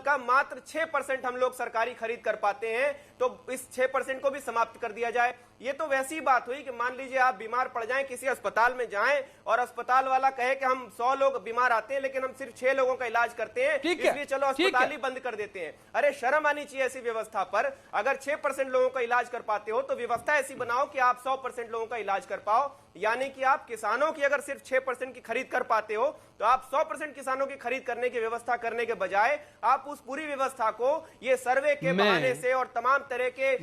का मात्र 6% हम लोग सरकारी खरीद कर पाते हैं, तो इस 6% को भी समाप्त कर दिया जाए। ये तो वैसी बात हुई कि मान लीजिए आप बीमार पड़ जाएं, किसी अस्पताल में जाएं और अस्पताल वाला कहे कि हम 100 लोग बीमार आते हैं लेकिन हम सिर्फ 6 लोगों का इलाज करते हैं, इसलिए चलो अस्पताल ही बंद कर देते हैं। अरे शर्म आनी चाहिए ऐसी व्यवस्था पर। अगर 6% लोगों का इलाज कर पाते हो तो व्यवस्था ऐसी बनाओ कि आप 100% लोगों का इलाज कर पाओ। यानी कि आप किसानों की अगर सिर्फ 6% की खरीद कर पाते हो तो आप 100% किसानों की खरीद करने की व्यवस्था करने के बजाय आप उस पूरी व्यवस्था को ये सर्वे के बहाने से और तमाम तरह के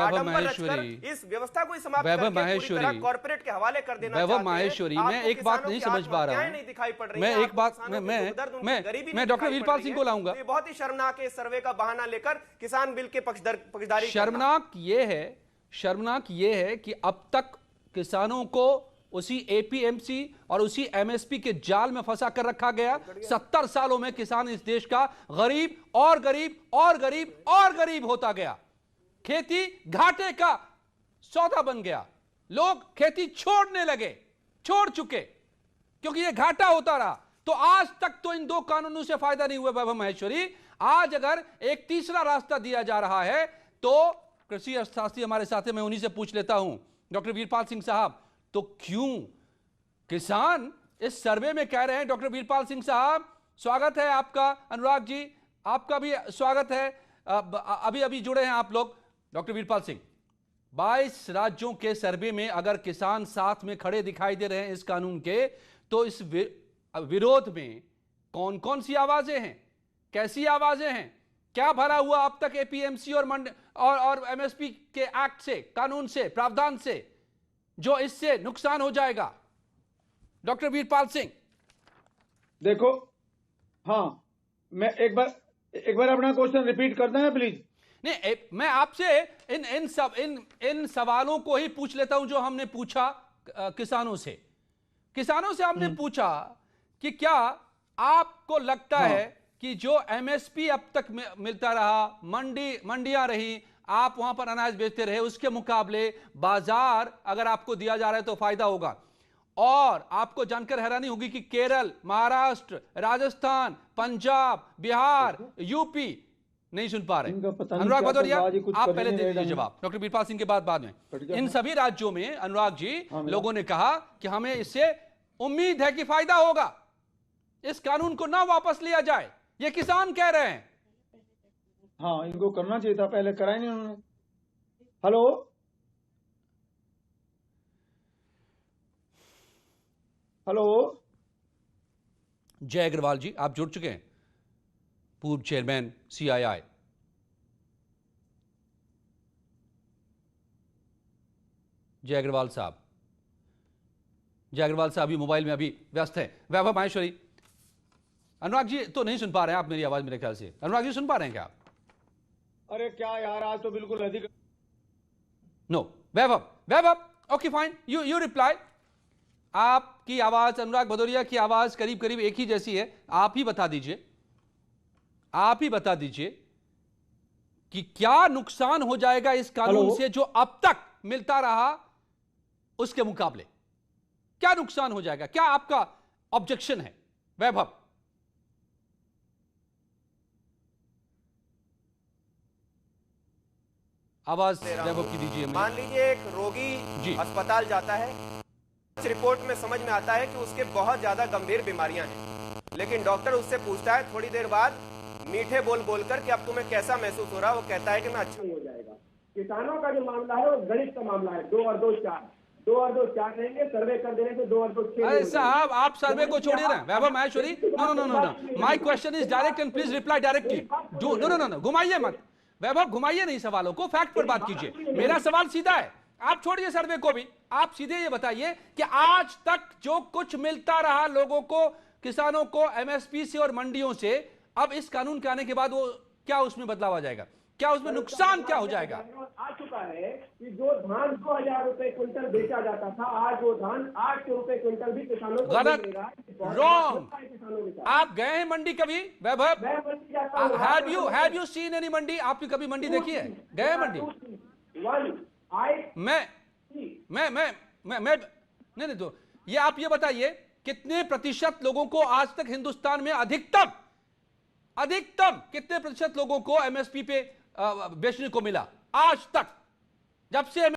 आडंबर रचकर इस व्यवस्था को समाप्त करके पूरी तरह कॉर्पोरेट के हवाले कर देना चाहते हैं। माहेश्वरी, मैं एक बात नहीं समझ पा रहा हूं, नहीं दिखाई पड़ रही मैं है एक बात मैं डॉक्टर वीरपाल सिंह को लाऊंगा। ये बहुत ही शर्मनाक है इस सर्वे का बहाना लेकर किसान बिल के पक्षधारी। शर्मनाक ये है कि अब तक किसानों को उसी एपीएमसी और उसी एमएसपी के जाल में फंसा कर रखा गया। 70 सालों में किसान इस देश का गरीब और गरीब और गरीब और गरीब होता गया। खेती घाटे का सौदा बन गया। लोग खेती छोड़ने लगे, छोड़ चुके, क्योंकि यह घाटा होता रहा। तो आज तक तो इन दो कानूनों से फायदा नहीं हुआ वैभव माहेश्वरी। आज अगर एक तीसरा रास्ता दिया जा रहा है तो कृषि अर्थशास्त्री हमारे साथ हैं, मैं उन्हीं से पूछ लेता हूं, डॉक्टर वीरपाल सिंह साहब, तो क्यों किसान इस सर्वे में कह रहे हैं? डॉक्टर वीरपाल सिंह साहब स्वागत है आपका, अनुराग जी आपका भी स्वागत है, अभी अभी जुड़े हैं आप लोग। डॉक्टर वीरपाल सिंह, 22 राज्यों के सर्वे में अगर किसान साथ में खड़े दिखाई दे रहे हैं इस कानून के, तो इस विरोध में कौन कौन सी आवाजें हैं, कैसी आवाजें हैं, क्या भरा हुआ अब तक एपीएमसी और एमएसपी के एक्ट से, कानून से, प्रावधान से, जो इससे नुकसान हो जाएगा? डॉक्टर वीरपाल सिंह देखो, हाँ, मैं एक बार अपना क्वेश्चन रिपीट करना है प्लीज। नहीं, मैं आपसे इन सवालों को ही पूछ लेता हूं जो हमने पूछा किसानों से हमने पूछा कि क्या आपको लगता है कि जो एमएसपी अब तक मिलता रहा, मंडियां रही, आप वहां पर अनाज बेचते रहे, उसके मुकाबले बाजार अगर आपको दिया जा रहा है तो फायदा होगा? और आपको जानकर हैरानी होगी कि केरल, महाराष्ट्र, राजस्थान, पंजाब, बिहार, यूपी नहीं सुन पा रहे। अनुराग भदौरिया, आप पहले दे दीजिए जवाब, डॉक्टर वीरपाल सिंह के बाद में। इन सभी राज्यों में अनुराग जी, लोगों ने कहा कि हमें इससे उम्मीद है कि फायदा होगा, इस कानून को ना वापस लिया जाए, ये किसान कह रहे हैं। हाँ, इनको करना चाहिए था, पहले कराया नहीं उन्होंने। हेलो हेलो, जय अग्रवाल जी, आप जुड़ चुके हैं, पूर्व चेयरमैन सीआईआई। जय अग्रवाल साहब अभी मोबाइल में अभी व्यस्त हैं। वैभव माहेश्वरी, अनुराग जी तो नहीं सुन पा रहे हैं आप मेरी आवाज, मेरे ख्याल से। अनुराग जी सुन पा रहे हैं क्या आप? अरे क्या यार, आज तो बिल्कुल अधिक। No, Vaibhav okay fine, you reply. आपकी आवाज, अनुराग भदौरिया की आवाज करीब करीब एक ही जैसी है। आप ही बता दीजिए कि क्या नुकसान हो जाएगा इस कानून से जो अब तक मिलता रहा उसके मुकाबले? क्या नुकसान हो जाएगा? क्या आपका ऑब्जेक्शन है वैभव? आवाज वैभव की दीजिए। मान लीजिए एक रोगी अस्पताल जाता है, रिपोर्ट में समझ में आता है कि उसके बहुत ज्यादा गंभीर बीमारियां हैं, लेकिन डॉक्टर उससे पूछता है थोड़ी देर बाद मीठे बोल बोलकर कि अब तुम्हें कैसा महसूस हो रहा है, वो कहता है कि मैं अच्छा हो जाएगा। किसानों का जो मामला है वो गणित का मामला है, 2 और 2 4, 2 और 2 4 रहेंगे, सर्वे कर देने से 2 और 2 6। अरे साहब, आप सर्वे को छोड़िए ना Vaibhav Maheshwari. No, my question is direct and please reply directly. No, घुमाइए मत वैभव, घुमाइए नहीं सवालों को, फैक्ट पर बात कीजिए। मेरा सवाल सीधा है, आप छोड़िए सर्वे को भी, आप सीधे ये बताइए कि आज तक जो कुछ मिलता रहा लोगों को, किसानों को एमएसपी से और मंडियों से, अब इस कानून के आने के बाद वो क्या उसमें बदलाव आ जाएगा? क्या उसमें नुकसान क्या हो जाएगा? आ चुका है कि जो धान 2000 रुपए क्विंटल बेचा जाता था, आज वो धान 800 रुपए क्विंटल भी किसानों को गलत, मिल रहा है। रॉन्ग। आप गए हैं मंडी कभी वैभव? हैव यू सीन एनी मंडी? आपने कभी मंडी देखी है? गए मंडी? नहीं, तो ये आप ये बताइए कितने प्रतिशत लोगों को आज तक हिंदुस्तान में अधिकतम कितने प्रतिशत लोगों को एमएसपी पे बेचने को मिला आज तक, जब से